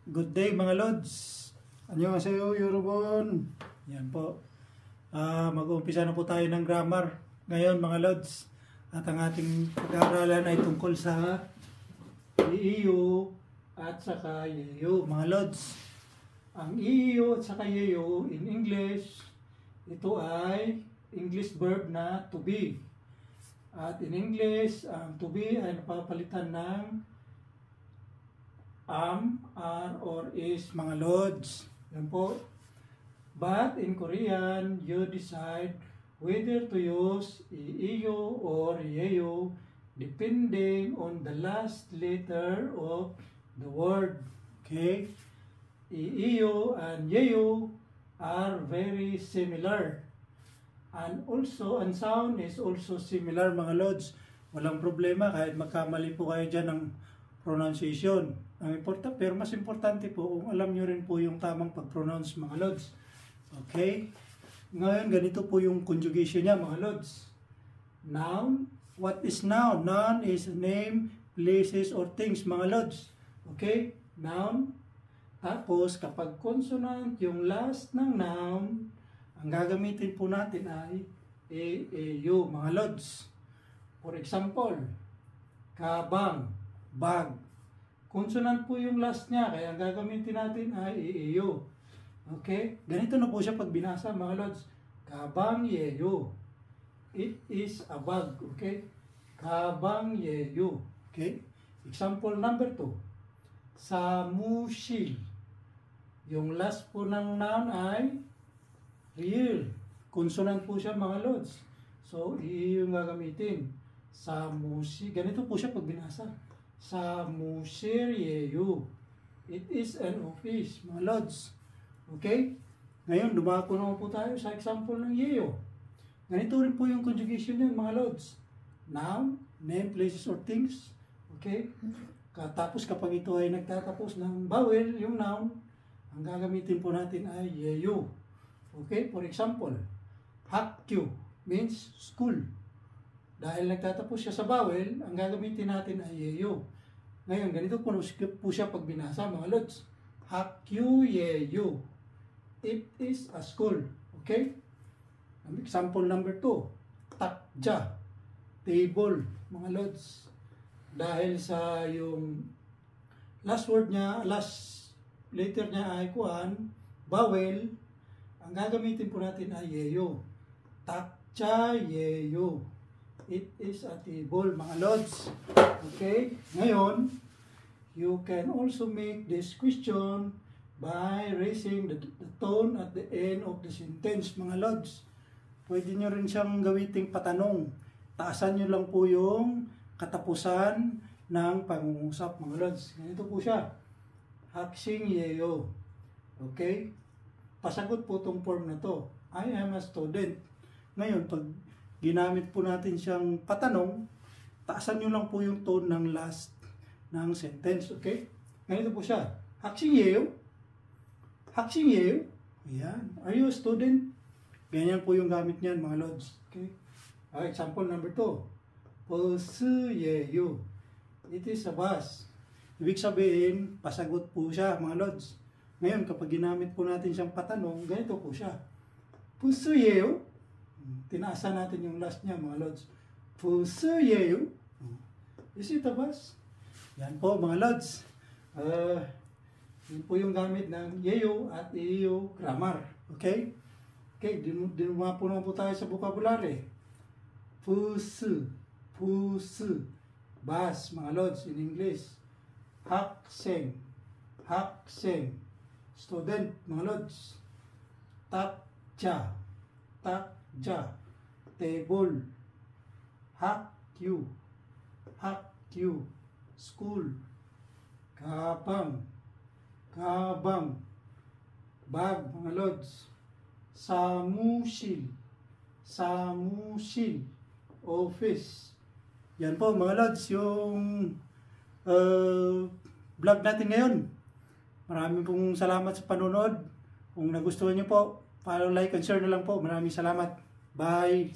Good day mga Lods. Annyeonghaseyo Yorobon. Yan po. Mag-uumpisa na po tayo ng grammar ngayon mga Lods. At ang ating pag-aaralan ay tungkol sa iiyo at saka yeyo mga Lods. Ang iiyo at saka yeyo in English, ito ay English verb na to be. At in English, ang to be ay napapalitan ng am, are, or is mga Lods. Yan po. But in Korean, you decide whether to use iiyo or yeyo depending on the last letter of the word. Okay? Iiyo and yeyo are very similar. And also, ang sound is also similar mga Lods. Walang problema kahit magkamali po kayo dyan ng pronunciation. Pero mas importante po kung alam nyo rin po yung tamang pag-pronounce mga Lods. Okay? Ngayon, ganito po yung conjugation niya mga Lods. Noun. What is noun? Noun is name, places, or things mga Lods. Okay? Noun. Tapos, kapag consonant, yung last ng noun, ang gagamitin po natin ay eyo mga Lods. For example, kabang, bag. Consonant po yung last niya, kaya ang gagamitin natin ay eyo. Okay? Ganito na po siya pag binasa mga Lods. Kabang yeyo. It is a bag. Okay? Kabang yeyo. Okay? Example number 2. Samushil. Yung last po ng noun ay real. Consonant po siya mga Lods. So, yung gagamitin. Samushi. Ganito po siya pag binasa. Samushir yeyo. It is an office, mga Lods. Okay? Ngayon, dumako naman po tayo sa example ng yeyo. Ganito rin po yung conjugation niyan, mga Lods. Noun, name, places, or things. Okay? Tapos kapag ito ay nagtatapos ng vowel, yung noun, ang gagamitin po natin ay yeyo. Okay? For example, hakyu means school. Dahil nagtatapos siya sa vowel, ang gagamitin natin ay yeyo. Ngayon, ganito po siya pag binasa mga Lods. Hakyu yeyo. It is a school. Okay? Example number 2. Takja. Table. Mga Lods. Dahil sa yung last word niya, last letter niya ay kuan, vowel, ang gagamitin po natin ay yeyo. Takja yeyo. It is a table, mga Lods. Okay? Ngayon, you can also make this question by raising the tone at the end of the sentence, mga Lods. Pwede nyo rin siyang gawiting patanong. Taasan nyo lang po yung katapusan ng pangungusap, mga Lods. Ganito po siya. Haksing yeyo. Okay? Pasagot po itong form na to. I am a student. Ngayon, pag ginamit po natin siyang patanong, taasan nyo lang po yung tone ng last ng sentence, okay? Ganito po siya. Haksing yeyo? Haksing yeyo? Ayan. Are you a student? Ganyan po yung gamit niyan, mga Lods. Okay? Example number 2. Bus yeyo. It is a bus. Ibig sabihin, pasagot po siya, mga Lods. Ngayon, kapag ginamit po natin siyang patanong, ganito po siya. Bus yeyo? Tinaasan natin yung last niya, mga Lods. Puso yeyo. Is it a bus? Yan po, mga Lods. Yun po yung gamit ng yeyo at iyo grammar. Okay? Okay, dinumapo naman po tayo sa vocabulary. Puso. Puso. Bus, mga Lods, in English. Hakseng. Hakseng. Student, mga Lods. Takja. Takja. Table. Hakyu. Hakyu. School. Kabang. Kabang. Bag, mga Lods. Samushil. Samushil. Office. Yan po mga Lods yung vlog natin ngayon. Maraming pong salamat sa panonood. Kung nagustuhan niyo po, follow, like, and share na lang po. Maraming salamat. Bye!